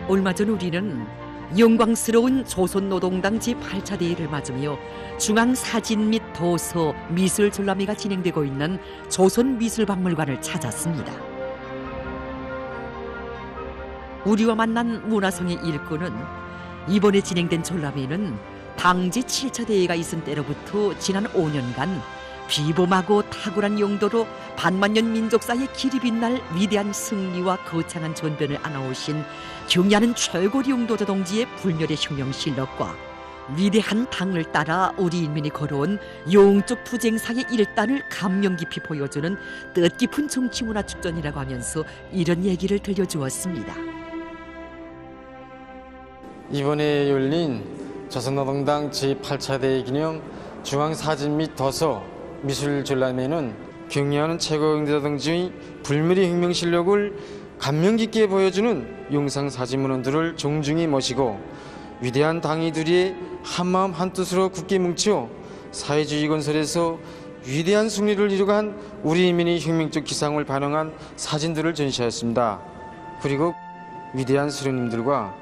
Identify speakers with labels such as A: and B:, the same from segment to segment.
A: 얼마 전 우리는 영광스러운 조선노동당 제8차 대회를 맞으며 중앙사진 및 도서 미술 전람회가 진행되고 있는 조선미술박물관을 찾았습니다. 우리와 만난 문화성의 일꾼은 이번에 진행된 전람회는 당제 7차 대회가 있은 때로부터 지난 5년간 비범하고 탁월한 용도로 반만년 민족사의 길이 빛날 위대한 승리와 거창한 전변을 안아오신 경의하는 최고리 용도자 동지의 불멸의 혁명실력과 위대한 당을 따라 우리 인민이 걸어온 영적 투쟁사의 일단을 감명 깊이 보여주는 뜻깊은 정치문화축전이라고 하면서 이런 얘기를 들려주었습니다.
B: 이번에 열린 조선노동당 제8차 대회 기념 중앙사진 및 도서 미술 전람회는 경의하는 최고 영도자 동지의 불멸의 혁명 실력을 감명 깊게 보여주는 영상 사진 문헌들을 정중히 모시고 위대한 당이들의 한마음 한뜻으로 굳게 뭉쳐 사회주의 건설에서 위대한 승리를 이루간 우리 인민의 혁명적 기상을 반영한 사진들을 전시하였습니다. 그리고 위대한 수령님들과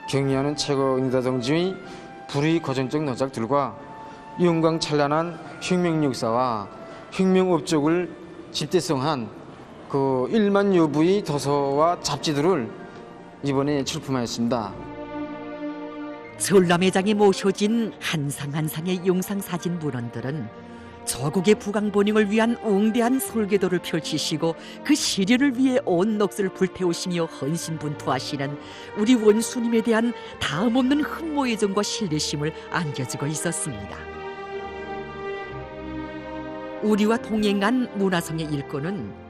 B: 경의하는 최고 영도자 동지의 불의 고전적 노작들과 영광 찬란한 혁명 역사와 혁명 업적을 집대성한 그 1만 여부의 도서와 잡지들을 이번에 출품하였습니다.
A: 전람회장에 모셔진 한 상 한 상의 영상사진 문헌들은 조국의 부강본영을 위한 웅대한 설계도를 펼치시고 그 시련을 위해 온 넋을 불태우시며 헌신분투하시는 우리 원수님에 대한 다음없는 흠모의 정과 신뢰심을 안겨주고 있었습니다. 우리와 동행한 문화성의 일꾼은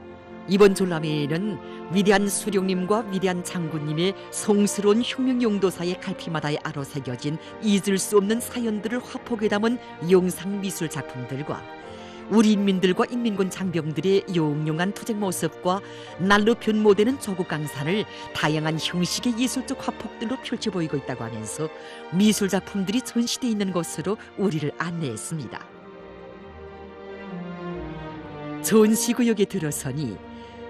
A: 이번 전람회에는 위대한 수령님과 위대한 장군님의 성스러운 혁명용도사의 갈피마다에 아로 새겨진 잊을 수 없는 사연들을 화폭에 담은 영상미술 작품들과 우리 인민들과 인민군 장병들의 용용한 투쟁 모습과 날로 변모되는 조국 강산을 다양한 형식의 예술적 화폭들로 펼쳐 보이고 있다고 하면서 미술 작품들이 전시되어 있는 곳으로 우리를 안내했습니다. 전시구역에 들어서니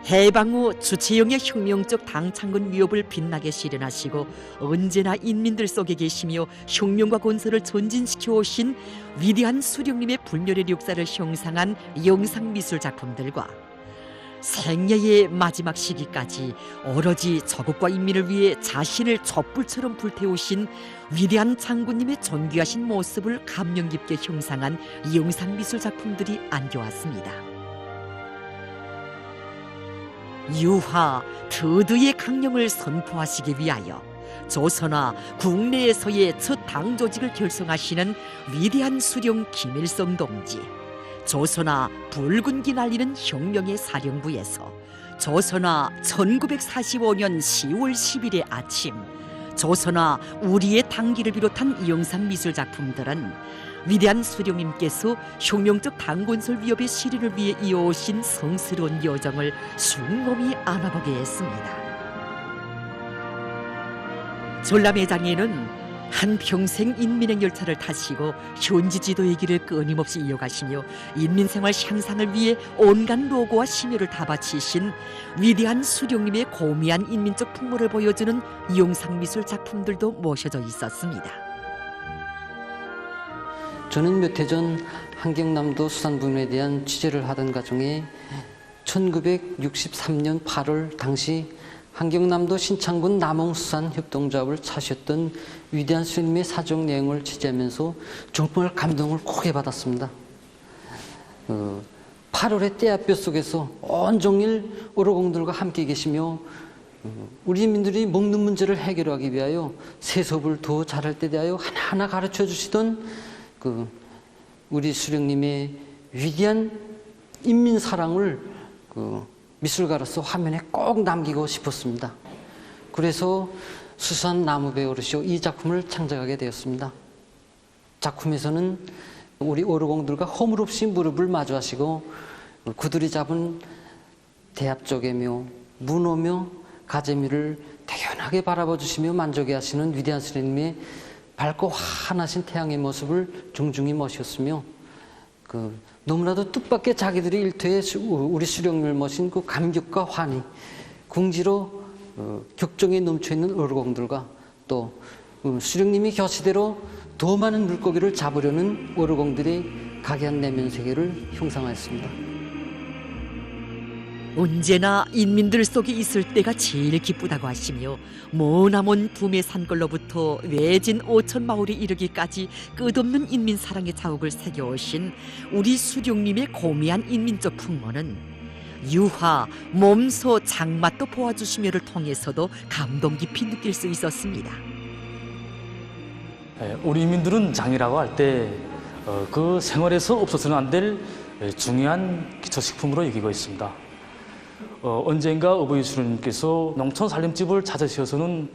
A: 해방 후 주체형의 혁명적 당창군 위협을 빛나게 실현하시고 언제나 인민들 속에 계시며 혁명과 건설을 전진시켜 오신 위대한 수령님의 불멸의 역사를 형상한 영상미술 작품들과 생애의 마지막 시기까지 오로지 조국과 인민을 위해 자신을 촛불처럼 불태우신 위대한 장군님의 존귀하신 모습을 감명 깊게 형상한 영상미술 작품들이 안겨왔습니다. 유화, 드드의 강령을 선포하시기 위하여 조선화 국내에서의 첫 당 조직을 결성하시는 위대한 수령 김일성 동지, 조선화 붉은기 날리는 혁명의 사령부에서 조선화 1945년 10월 10일의 아침, 조선화 우리의 당기를 비롯한 영상미술 작품들은 위대한 수령님께서 혁명적 당건설 위협의 실현을 위해 이어오신 성스러운 여정을 숨몸이 안아보게 했습니다. 전람회장에는 한평생 인민행 열차를 타시고 현지 지도의 길을 끊임없이 이어가시며 인민생활 향상을 위해 온갖 노고와 심혈을 다 바치신 위대한 수령님의 고미한 인민적 풍모를 보여주는 영상미술 작품들도 모셔져 있었습니다.
C: 저는 몇 해 전 한경남도 수산부문에 대한 취재를 하던 과정에 1963년 8월 당시 한경남도 신창군 남홍수산협동조합을 차셨던 위대한 수령님의 사적 내용을 취재하면서 정말 감동을 크게 받았습니다. 8월의 떼아볕 속에서 온종일 어로공들과 함께 계시며 우리 인민들이 먹는 문제를 해결하기 위하여 세습을 더 잘할 때 대하여 하나하나 가르쳐 주시던 우리 수령님의 위대한 인민 사랑을 미술가로서 화면에 꼭 남기고 싶었습니다. 그래서 수산 나무배 어르시오 이 작품을 창작하게 되었습니다. 작품에서는 우리 어르공들과 허물없이 무릎을 마주하시고 그들이 잡은 대합조개며 문어며 가재미를 대견하게 바라봐 주시며 만족해 하시는 위대한 수령님의 밝고 환하신 태양의 모습을 정중히 모셨으며 너무나도 뜻밖의 자기들의 일터에 우리 수령님을 모신 그 감격과 환희, 궁지로 격정에 넘쳐 있는 어르공들과 또 수령님이 겨시대로 더 많은 물고기를 잡으려는 어르공들의 각양 내면 세계를 형상하였습니다.
A: 언제나 인민들 속에 있을 때가 제일 기쁘다고 하시며 머나먼 붐의 산걸로부터 외진 오천 마을에 이르기까지 끝없는 인민 사랑의 자욱을 새겨오신 우리 수령님의 고미한 인민적 풍모는 유화, 몸소, 장맛도 보아주시며를 통해서도 감동 깊이 느낄 수 있었습니다.
D: 우리 인민들은 장이라고 할 때 그 생활에서 없어서는 안 될 중요한 기초식품으로 여기고 있습니다. 언젠가 어버이 수령님께서 농촌 살림집을 찾으셔서는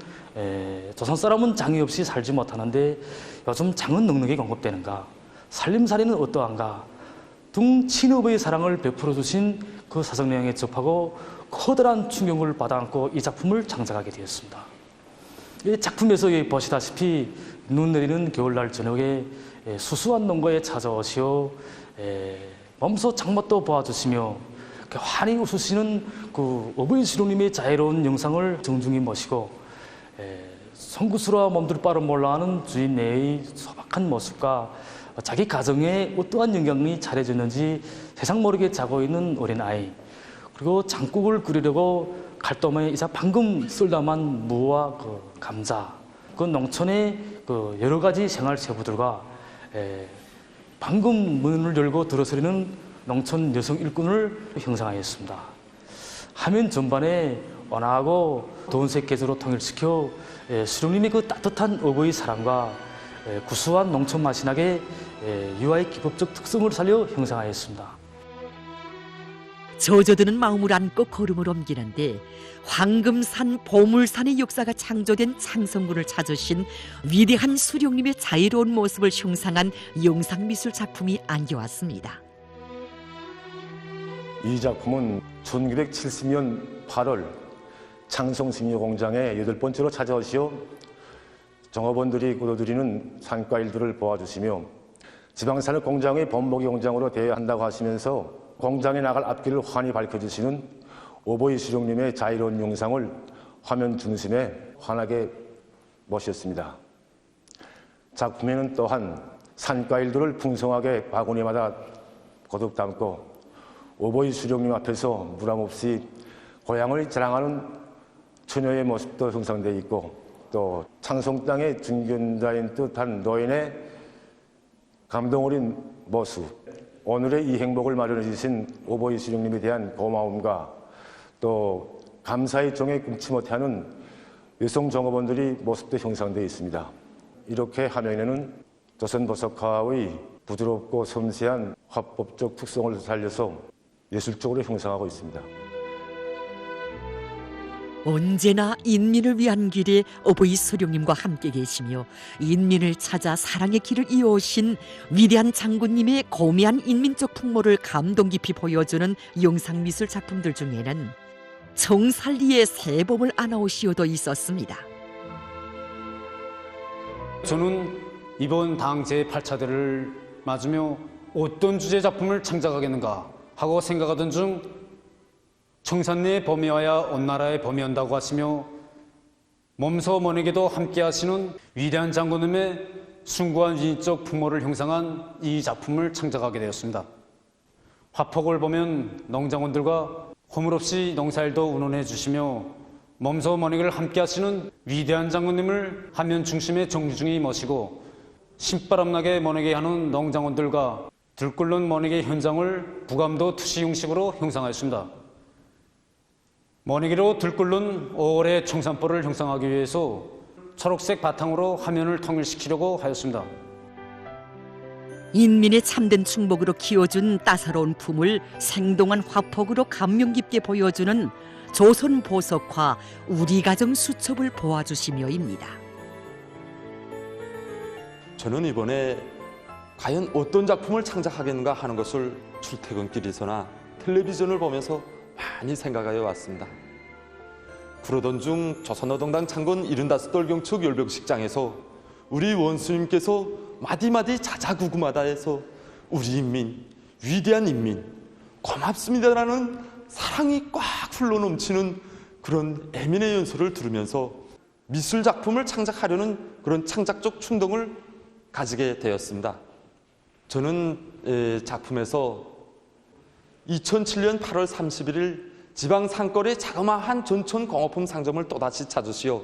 D: 조선 사람은 장이 없이 살지 못하는데 요즘 장은 넉넉히 공급되는가, 살림살이는 어떠한가 등 친어버의 사랑을 베풀어 주신 그 사성내용에 접하고 커다란 충격을 받아안고 이 작품을 창작하게 되었습니다. 이 작품에서 보시다시피 눈 내리는 겨울날 저녁에 수수한 농가에 찾아오시어 몸소 장맛도 보아주시며 환히 웃으시는 그 어버이 수령님의 자애로운 영상을 정중히 모시고 송구스러워 몸둘 바를 몰라하는 주인네의 소박한 모습과 자기 가정에 어떠한 영향이 잘해졌는지 세상 모르게 자고 있는 어린아이, 그리고 장국을 끓이려고 칼도마에 이제 방금 썰다만 무와 그 감자, 그 농촌의 그 여러 가지 생활 세부들과 방금 문을 열고 들어서리는 농촌 여성 일꾼을 형상하였습니다. 화면 전반에 온화하고 도원색 계절로 통일시켜 수령님의 그 따뜻한 어버이 사랑과 구수한 농촌 맛이 나게 유아의 기법적 특성을 살려 형상하였습니다.
A: 젖어드는 마음을 안고 걸음을 옮기는데 황금산 보물산의 역사가 창조된 창성군을 찾으신 위대한 수령님의 자유로운 모습을 형상한 영상미술 작품이 안겨왔습니다.
E: 이 작품은 1970년 8월 창성승려공장에 8번째로 찾아오시어 종업원들이 거둬들이는 산과 일들을 보아주시며 지방산을 공장의 본보기 공장으로 대여한다고 하시면서 공장에 나갈 앞길을 환히 밝혀주시는 오보이 수령님의 자유로운 영상을 화면 중심에 환하게 모셨습니다. 작품에는 또한 산과 일들을 풍성하게 바구니마다 거듭 담고 오보이 수령님 앞에서 무람없이 고향을 자랑하는 처녀의 모습도 형상되어 있고, 또 창성 땅의 중견자인 듯한 노인의 감동 어린 모습, 오늘의 이 행복을 마련해 주신 오보이 수령님에 대한 고마움과 또 감사의 정에 금치 못하는 여성 종업원들이 모습도 형상되어 있습니다. 이렇게 화면에는 조선보석화의 부드럽고 섬세한 화법적 특성을 살려서 예술적으로 형상하고 있습니다.
A: 언제나 인민을 위한 길에 어버이 수령님과 함께 계시며 인민을 찾아 사랑의 길을 이어오신 위대한 장군님의 고미한 인민적 풍모를 감동 깊이 보여주는 영상미술 작품들 중에는 정살리의 새봄을 안아오시오도 있었습니다.
F: 저는 이번 당 제8차대를 맞으며 어떤 주제 작품을 창작하겠는가 하고 생각하던 중 청산리의 봄이 와야 온 나라의 봄이 온다고 하시며 몸소 먼에게도 함께 하시는 위대한 장군님의 숭고한 인적 풍모를 형상한 이 작품을 창작하게 되었습니다. 화폭을 보면 농장원들과 허물없이 농사일도 운원해 주시며 몸소 먼에게를 함께 하시는 위대한 장군님을 화면 중심에 정중히 모시고 신바람나게 먼에게 하는 농장원들과 들끓는 먼에게 현장을 부감도 투시 형식으로 형상하였습니다. 머니기로 들끓는 5월의 청산벌을 형상하기 위해서 초록색 바탕으로 화면을 통일시키려고 하였습니다.
A: 인민의 참된 충복으로 키워준 따사로운 품을 생동한 화폭으로 감명 깊게 보여주는 조선 보석화 우리 가정 수첩을 보아주시며입니다.
G: 저는 이번에 과연 어떤 작품을 창작하겠는가 하는 것을 출퇴근길에서나 텔레비전을 보면서 많이 생각하여 왔습니다. 그러던 중 조선노동당 창건 75돌 경축 열병식장에서 우리 원수님께서 마디마디 자자구구마다에서 우리 인민, 위대한 인민, 고맙습니다라는 사랑이 꽉 흘러넘치는 그런 에민의 연설을 들으면서 미술 작품을 창작하려는 그런 창작적 충동을 가지게 되었습니다. 저는 작품에서 2007년 8월 31일 지방 산거리 자그마한 전촌 공업품 상점을 또다시 찾으시어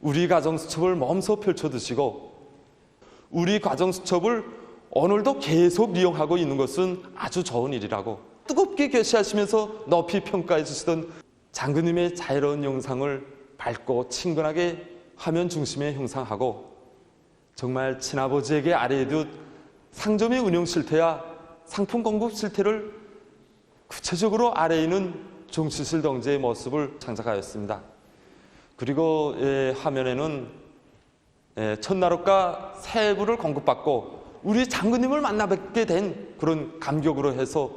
G: 우리 가정수첩을 몸소 펼쳐드시고 우리 가정수첩을 오늘도 계속 이용하고 있는 것은 아주 좋은 일이라고 뜨겁게 계시하시면서 높이 평가해 주시던 장군님의 자유로운 영상을 밝고 친근하게 화면 중심에 형상하고 정말 친아버지에게 아뢰 듯 상점의 운영 실태야 상품 공급 실태를 구체적으로 아뢰이는 종시실 동지의 모습을 창작하였습니다. 그리고 화면에는 첫나룻과 새부를 공급받고 우리 장군님을 만나 뵙게 된 그런 감격으로 해서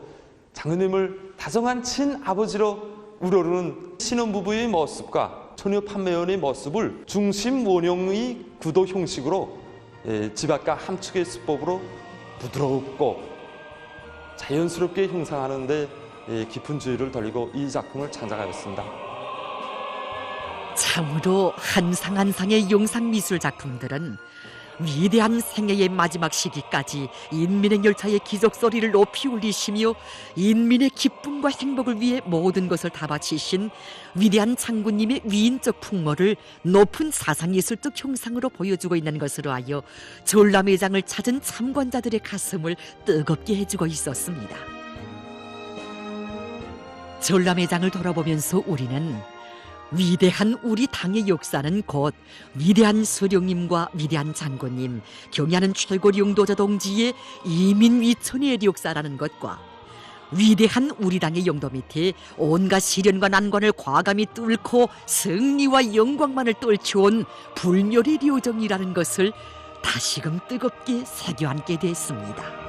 G: 장군님을 다정한 친아버지로 우러르는 신혼부부의 모습과 처녀 판매원의 모습을 중심 원형의 구도 형식으로 지박과 함축의 수법으로 부드럽고 자연스럽게 형상하는 데 깊은 주의를 돌리고 이 작품을 창작하였습니다.
A: 참으로 한상한상의 영상미술 작품들은 위대한 생애의 마지막 시기까지 인민의 열차의 기적소리를 높이 울리시며 인민의 기쁨과 행복을 위해 모든 것을 다 바치신 위대한 장군님의 위인적 풍모를 높은 사상예술적 형상으로 보여주고 있는 것으로 하여 전람회장을 찾은 참관자들의 가슴을 뜨겁게 해주고 있었습니다. 전람회장을 돌아보면서 우리는 위대한 우리 당의 역사는 곧 위대한 수령님과 위대한 장군님, 경의하는 최고 영도자 동지의 이민위천의 역사라는 것과 위대한 우리 당의 영도 밑에 온갖 시련과 난관을 과감히 뚫고 승리와 영광만을 떨쳐온 불멸의 요정이라는 것을 다시금 뜨겁게 새겨안게 됐습니다.